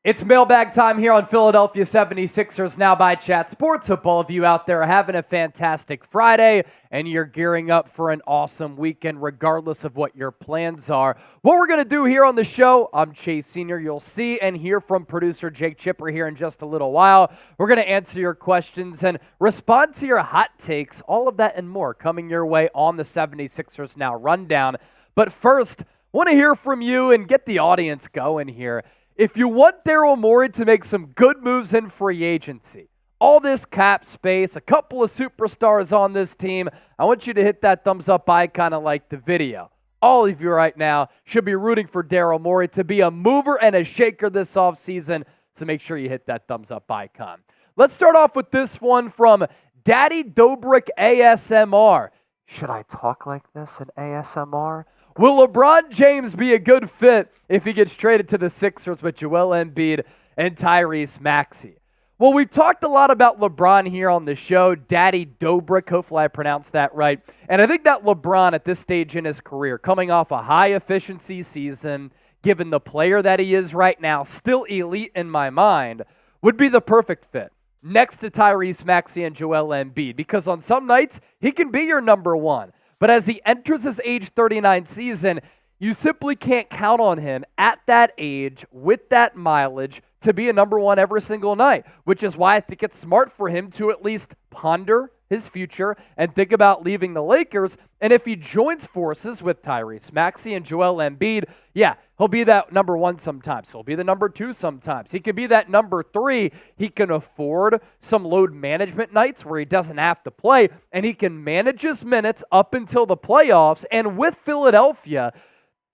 It's mailbag time here on Philadelphia 76ers Now by Chat Sports. Hope all of you out there are having a fantastic Friday and you're gearing up for an awesome weekend regardless of what your plans are. What we're going to do here on the show, I'm Chase Sr. You'll see and hear from producer Jake Chipper here in just a little while. We're going to answer your questions and respond to your hot takes, all of that and more coming your way on the 76ers Now Rundown. But first, I want to hear from you and get the audience going here. If you want Daryl Morey to make some good moves in free agency, all this cap space, a couple of superstars on this team, I want you to hit that thumbs up icon and like the video. All of you right now should be rooting for Daryl Morey to be a mover and a shaker this offseason, so make sure you hit that thumbs up icon. Let's start off with this one from Daddy Dobrik ASMR. Should I talk like this in ASMR? Will LeBron James be a good fit if he gets traded to the Sixers with Joel Embiid and Tyrese Maxey? Well, we've talked a lot about LeBron here on the show, Daddy Dobrik, hopefully I pronounced that right. And I think that LeBron at this stage in his career, coming off a high-efficiency season, given the player that he is right now, still elite in my mind, would be the perfect fit next to Tyrese Maxey and Joel Embiid, because on some nights, he can be your number one. But as he enters his age 39 season, you simply can't count on him at that age with that mileage to be a number one every single night, which is why I think it's smart for him to at least ponder his future and think about leaving the Lakers. And if he joins forces with Tyrese Maxey and Joel Embiid, yeah, he'll be that number one sometimes. He'll be the number two sometimes. He could be that number three. He can afford some load management nights where he doesn't have to play, and he can manage his minutes up until the playoffs. And with Philadelphia,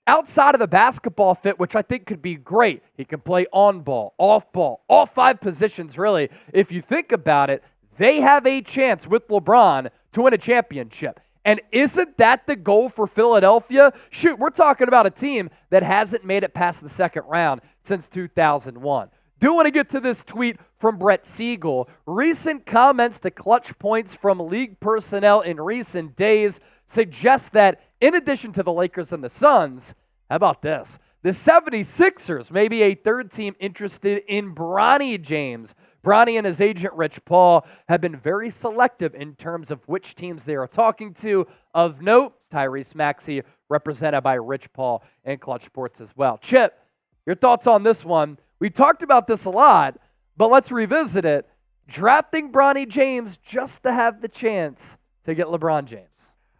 outside of the basketball fit, which I think could be great, he can play on ball, off ball, all five positions really. If you think about it, they have a chance with LeBron to win a championship. And isn't that the goal for Philadelphia? Shoot, we're talking about a team that hasn't made it past the second round since 2001. Do want to get to this tweet from Brett Siegel. Recent comments to clutch points from league personnel in recent days suggest that in addition to the Lakers and the Suns, how about this? The 76ers may be a third team interested in Bronny James. Bronny and his agent, Rich Paul, have been very selective in terms of which teams they are talking to. Of note, Tyrese Maxey, represented by Rich Paul and Clutch Sports as well. Chip, your thoughts on this one? We talked about this a lot, but let's revisit it. Drafting Bronny James just to have the chance to get LeBron James.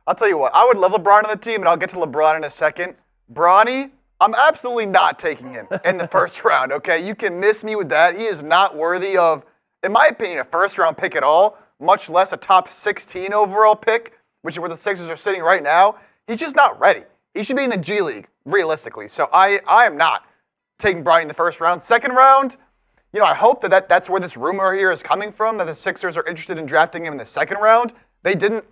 I'll tell you what, I would love LeBron on the team, and I'll get to LeBron in a second. Bronny, I'm absolutely not taking him in the first round, okay? You can miss me with that. He is not worthy of, in my opinion, a first-round pick at all, much less a top 16 overall pick, which is where the Sixers are sitting right now. He's just not ready. He should be in the G League, realistically. So I am not taking Bronny in the first round. Second round, I hope that's where this rumor here is coming from, that the Sixers are interested in drafting him in the second round. They didn't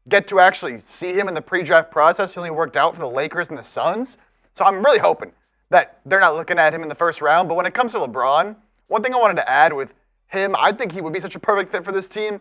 get to actually see him in the pre-draft process. He only worked out for the Lakers and the Suns. So I'm really hoping that they're not looking at him in the first round. But when it comes to LeBron, one thing I wanted to add with him, I think he would be such a perfect fit for this team.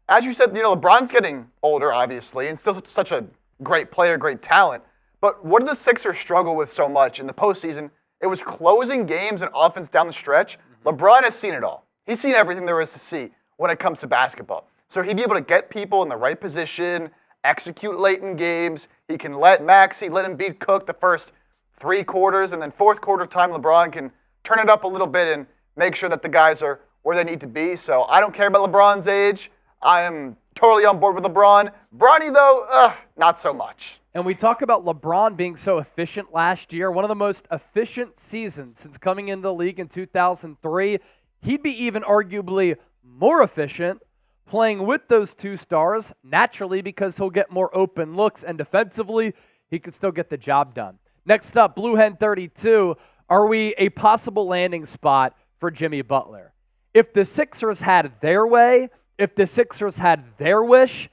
As you said, LeBron's getting older, obviously, and still such a great player, great talent. But what did the Sixers struggle with so much in the postseason? It was closing games and offense down the stretch. LeBron has seen it all. He's seen everything there is to see when it comes to basketball. So he'd be able to get people in the right position, execute late in games. He can let Maxey, let Embiid cook the first 3 quarters, and then fourth quarter time, LeBron can turn it up a little bit and make sure that the guys are where they need to be. So I don't care about LeBron's age. I am totally on board with LeBron. Bronny, though, not so much. And we talk about LeBron being so efficient last year, one of the most efficient seasons since coming into the league in 2003. He'd be even arguably more efficient playing with those two stars, naturally, because he'll get more open looks, and defensively, he could still get the job done. Next up, Blue Hen 32, are we a possible landing spot for Jimmy Butler? If the Sixers had their way, if the Sixers had their wish,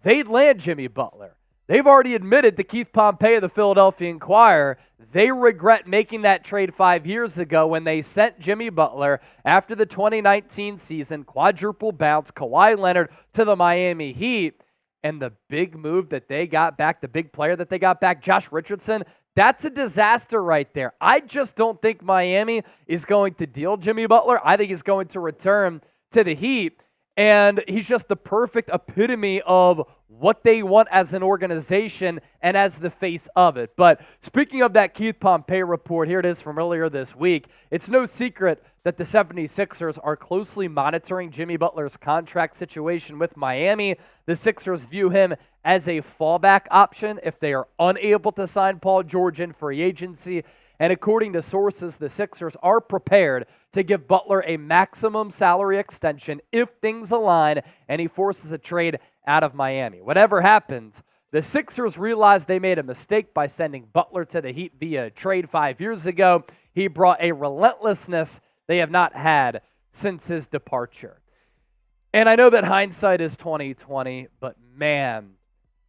they'd land Jimmy Butler. They've already admitted to Keith Pompey of the Philadelphia Inquirer they regret making that trade 5 years ago when they sent Jimmy Butler after the 2019 season, quadruple bounce, Kawhi Leonard to the Miami Heat. And the big move that they got back, the big player that they got back, Josh Richardson, That's a disaster right there. I just don't think Miami is going to deal Jimmy Butler. I think he's going to return to the Heat. And he's just the perfect epitome of what they want as an organization and as the face of it. But speaking of that Keith Pompey report, here it is from earlier this week. It's no secret that the 76ers are closely monitoring Jimmy Butler's contract situation with Miami. The Sixers view him as a fallback option if they are unable to sign Paul George in free agency. And according to sources, the Sixers are prepared to give Butler a maximum salary extension if things align and he forces a trade out of Miami. Whatever happens, the Sixers realized they made a mistake by sending Butler to the Heat via trade 5 years ago. He brought a relentlessness they have not had since his departure. And I know that hindsight is 20/20, but man,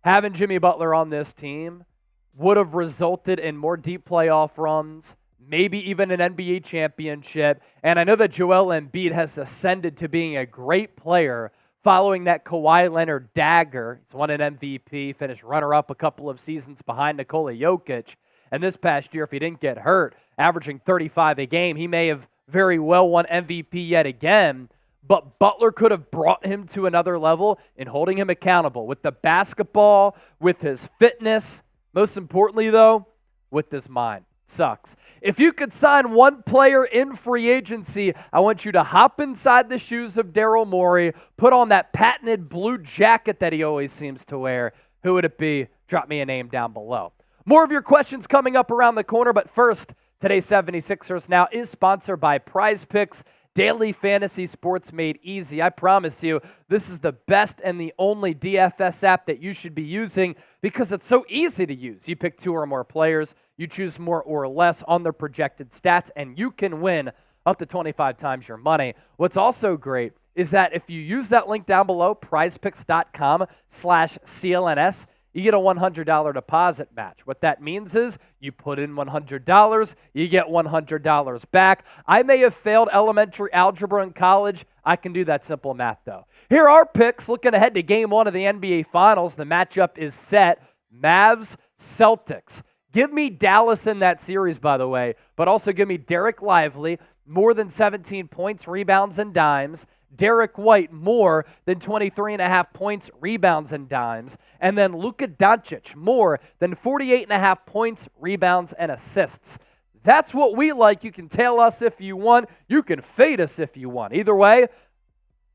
having Jimmy Butler on this team would have resulted in more deep playoff runs, maybe even an NBA championship. And I know that Joel Embiid has ascended to being a great player following that Kawhi Leonard dagger. He's won an MVP, finished runner-up a couple of seasons behind Nikola Jokic. And this past year, if he didn't get hurt, averaging 35 a game, he may have very well won MVP yet again. But Butler could have brought him to another level in holding him accountable with the basketball, with his fitness. Most importantly, though, with his mind. Sucks. If you could sign one player in free agency, I want you to hop inside the shoes of Daryl Morey, put on that patented blue jacket that he always seems to wear. Who would it be? Drop me a name down below. More of your questions coming up around the corner, but first, today's 76ers Now is sponsored by Prize Picks. Daily fantasy sports made easy. I promise you, this is the best and the only DFS app that you should be using because it's so easy to use. You pick 2 or more players, you choose more or less on their projected stats, and you can win up to 25 times your money. What's also great is that if you use that link down below, prizepicks.com/CLNS, you get a $100 deposit match. What that means is you put in $100, you get $100 back. I may have failed elementary algebra in college. I can do that simple math, though. Here are picks looking ahead to Game 1 of the NBA Finals. The matchup is set. Mavs, Celtics. Give me Dallas in that series, by the way, but also give me Derek Lively, more than 17 points, rebounds, and dimes. Derek White, more than 23.5 points, rebounds, and dimes. And then Luka Doncic, more than 48.5 points, rebounds, and assists. That's what we like. You can tail us if you want. You can fade us if you want. Either way,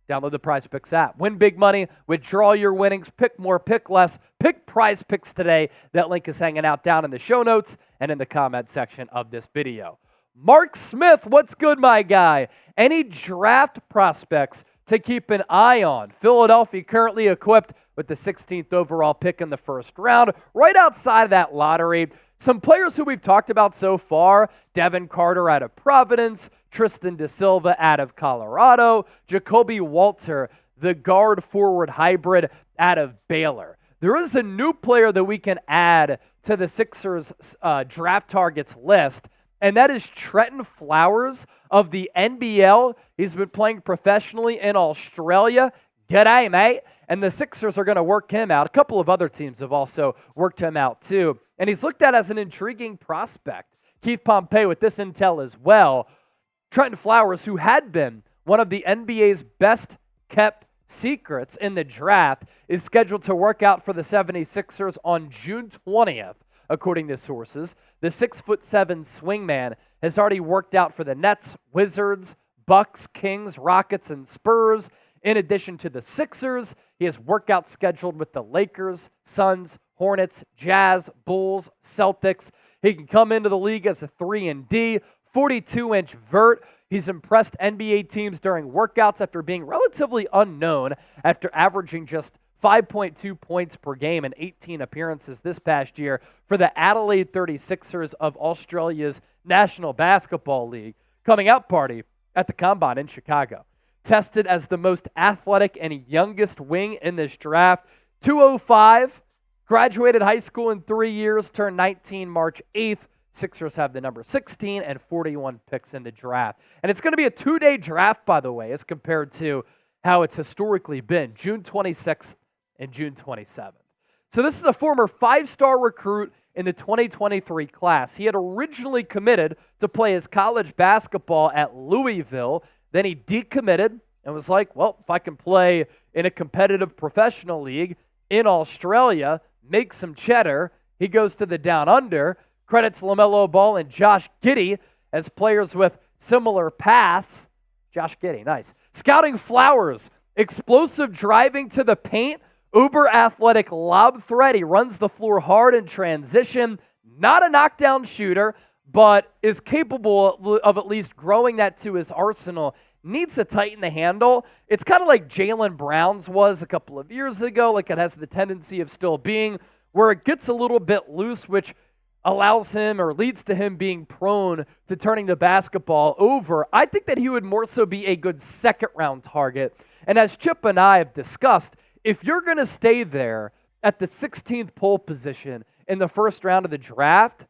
download the Prize Picks app. Win big money, withdraw your winnings, pick more, pick less. Pick Prize Picks today. That link is hanging out down in the show notes and in the comment section of this video. Mark Smith, what's good, my guy? Any draft prospects to keep an eye on? Philadelphia currently equipped with the 16th overall pick in the first round, right outside of that lottery. Some players who we've talked about so far: Devin Carter out of Providence, Tristan Da Silva out of Colorado, Jacoby Walter, the guard forward hybrid out of Baylor. There is a new player that we can add to the Sixers draft targets list, and that is Trenton Flowers of the NBL. He's been playing professionally in Australia. G'day, mate. And the Sixers are going to work him out. A couple of other teams have also worked him out too. And he's looked at as an intriguing prospect. Keith Pompey with this intel as well. Trenton Flowers, who had been one of the NBA's best kept secrets in the draft, is scheduled to work out for the 76ers on June 20th. According to sources, the 6'7" swingman has already worked out for the Nets, Wizards, Bucks, Kings, Rockets, and Spurs. In addition to the Sixers, he has workouts scheduled with the Lakers, Suns, Hornets, Jazz, Bulls, Celtics. He can come into the league as a 3-and-D, 42-inch vert. He's impressed NBA teams during workouts after being relatively unknown after averaging just 5.2 points per game in 18 appearances this past year for the Adelaide 36ers of Australia's National Basketball League coming out party at the Combine in Chicago. Tested as the most athletic and youngest wing in this draft, 205, graduated high school in 3 years, turned 19 March 8th. Sixers have the number 16 and 41 picks in the draft. And it's going to be a 2-day draft, by the way, as compared to how it's historically been, June 26th and June 27th. So this is a former 5-star recruit in the 2023 class. He had originally committed to play his college basketball at Louisville. Then he decommitted and was like, well, if I can play in a competitive professional league in Australia, make some cheddar, he goes to the Down Under. Credits LaMelo Ball and Josh Giddey as players with similar paths. Josh Giddey, nice. Scouting Flowers, explosive driving to the paint, uber athletic lob threat. He runs the floor hard in transition. Not a knockdown shooter, but is capable of at least growing that to his arsenal. Needs to tighten the handle. It's kind of like Jaylen Brown's was a couple of years ago, like it has the tendency of still being, where it gets a little bit loose, which allows him or leads to him being prone to turning the basketball over. I think that he would more so be a good second-round target. And as Chip and I have discussed, if you're going to stay there at the 16th pole position in the first round of the draft,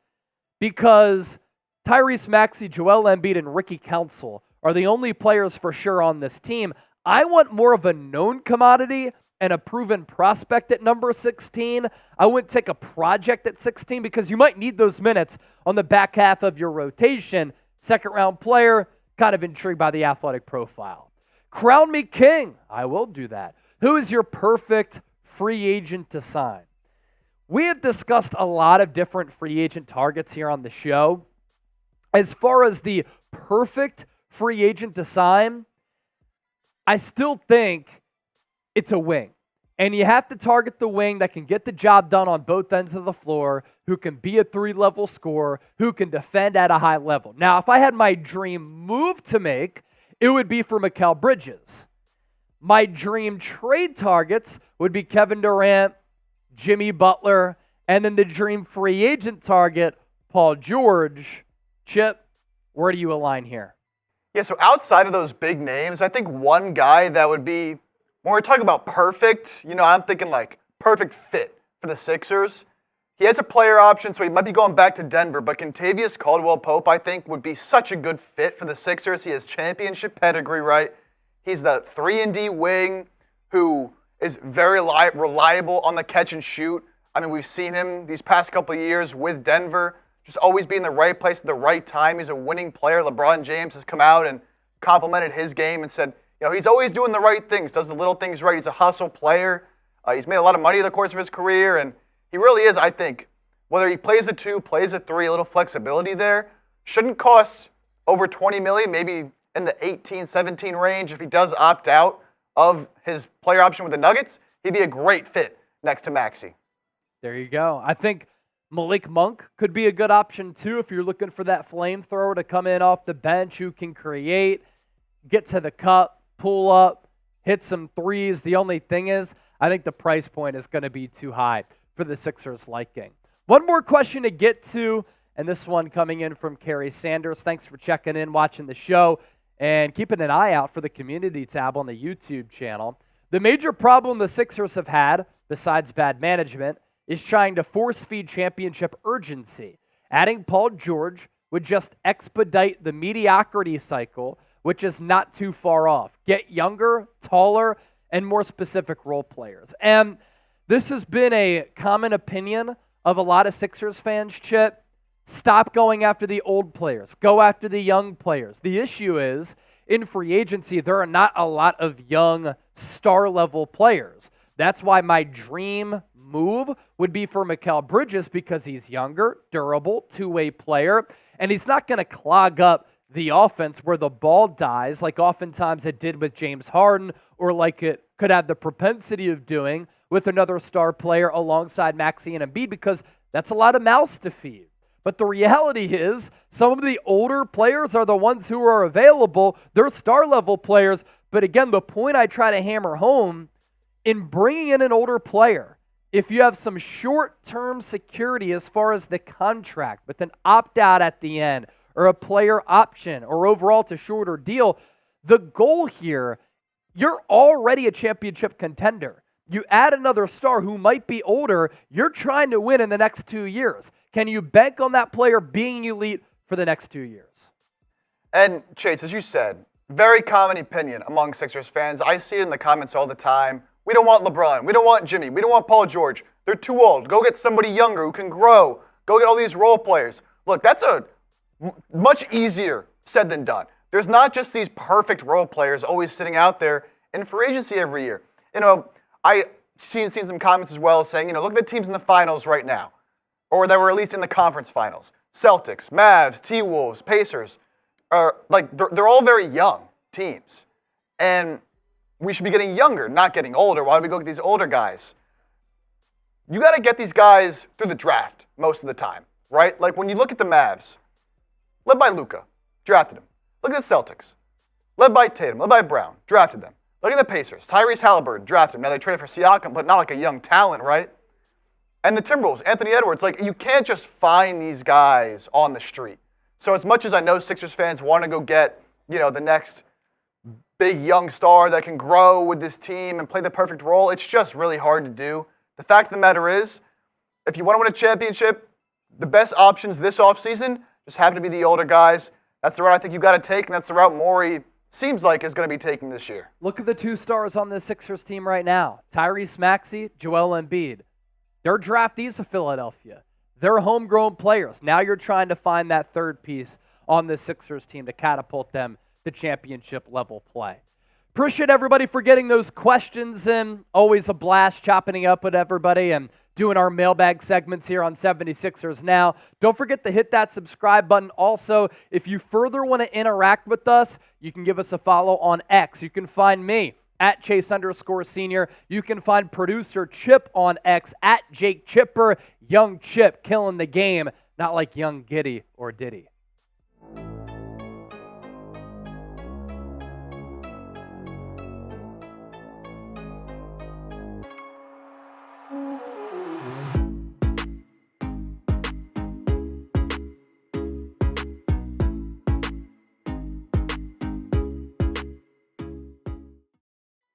because Tyrese Maxey, Joel Embiid, and Ricky Council are the only players for sure on this team, I want more of a known commodity and a proven prospect at number 16. I wouldn't take a project at 16 because you might need those minutes on the back half of your rotation. Second round player, kind of intrigued by the athletic profile. Crown me king. I will do that. Who is your perfect free agent to sign? We have discussed a lot of different free agent targets here on the show. As far as the perfect free agent to sign, I still think it's a wing. And you have to target the wing that can get the job done on both ends of the floor, who can be a three-level scorer, who can defend at a high level. Now, if I had my dream move to make, it would be for Mikal Bridges. My dream trade targets would be Kevin Durant, Jimmy Butler, and then the dream free agent target, Paul George. Chip, where do you align here? Yeah, so outside of those big names, I think one guy that would be, when we're talking about perfect, I'm thinking like perfect fit for the Sixers. He has a player option, so he might be going back to Denver, but Kentavious Caldwell-Pope, I think, would be such a good fit for the Sixers. He has championship pedigree, right? He's the 3-and-D wing who is very reliable on the catch and shoot. I mean, we've seen him these past couple of years with Denver, just always be in the right place at the right time. He's a winning player. LeBron James has come out and complimented his game and said, he's always doing the right things, does the little things right. He's a hustle player. He's made a lot of money in the course of his career, and he really is, I think, whether he plays a 2, plays a 3, a little flexibility there, shouldn't cost over $20 million, maybe in the 18, 17 range. If he does opt out of his player option with the Nuggets, he'd be a great fit next to Maxey. There you go. I think Malik Monk could be a good option too if you're looking for that flamethrower to come in off the bench who can create, get to the cup, pull up, hit some threes. The only thing is, I think the price point is going to be too high for the Sixers' liking. One more question to get to, and this one coming in from Kerry Sanders. Thanks for checking in, watching the show, and keeping an eye out for the community tab on the YouTube channel. The major problem the Sixers have had, besides bad management, is trying to force-feed championship urgency. Adding Paul George would just expedite the mediocrity cycle, which is not too far off. Get younger, taller, and more specific role players. And this has been a common opinion of a lot of Sixers fans, Chip. Stop going after the old players. Go after the young players. The issue is, in free agency, there are not a lot of young star-level players. That's why my dream move would be for Mikal Bridges, because he's younger, durable, two-way player, and he's not going to clog up the offense where the ball dies like oftentimes it did with James Harden, or like it could have the propensity of doing with another star player alongside Maxey and Embiid, because that's a lot of mouths to feed. But the reality is, some of the older players are the ones who are available. They're star-level players. But again, the point I try to hammer home, in bringing in an older player, if you have some short-term security as far as the contract with an opt-out at the end, or a player option, or overall it's a shorter deal, the goal here, you're already a championship contender. You add another star who might be older, you're trying to win in the next 2 years. Can you bank on that player being elite for the next 2 years? And Chase, as you said, very common opinion among Sixers fans. I see it in the comments all the time. We don't want LeBron. We don't want Jimmy. We don't want Paul George. They're too old. Go get somebody younger who can grow. Go get all these role players. Look, that's much easier said than done. There's not just these perfect role players always sitting out there in free agency every year. I seen some comments as well saying, look at the teams in the finals right now, or that were at least in the conference finals. Celtics, Mavs, T-Wolves, Pacers, they're all very young teams. And we should be getting younger, not getting older. Why do we go get these older guys? You got to get these guys through the draft most of the time, right? Like when you look at the Mavs, led by Luka, drafted him. Look at the Celtics, led by Tatum, led by Brown, drafted them. Look at the Pacers, Tyrese Halliburton, drafted him. Now they traded for Siakam, but not like a young talent, right? And the Timberwolves, Anthony Edwards, you can't just find these guys on the street. So as much as I know Sixers fans want to go get, the next big young star that can grow with this team and play the perfect role, it's just really hard to do. The fact of the matter is, if you want to win a championship, the best options this offseason just happen to be the older guys. That's the route I think you've got to take, and that's the route Morey seems like is going to be taking this year. Look at the two stars on the Sixers team right now. Tyrese Maxey, Joel Embiid. They're draftees of Philadelphia. They're homegrown players. Now you're trying to find that third piece on the Sixers team to catapult them to championship level play. Appreciate everybody for getting those questions in. Always a blast chopping up with everybody and doing our mailbag segments here on 76ers Now. Don't forget to hit that subscribe button. Also, if you further want to interact with us, you can give us a follow on X. You can find me at Chase_Senior. You can find producer Chip on X at Jake Chipper. Young Chip killing the game, not like young Giddy or Diddy.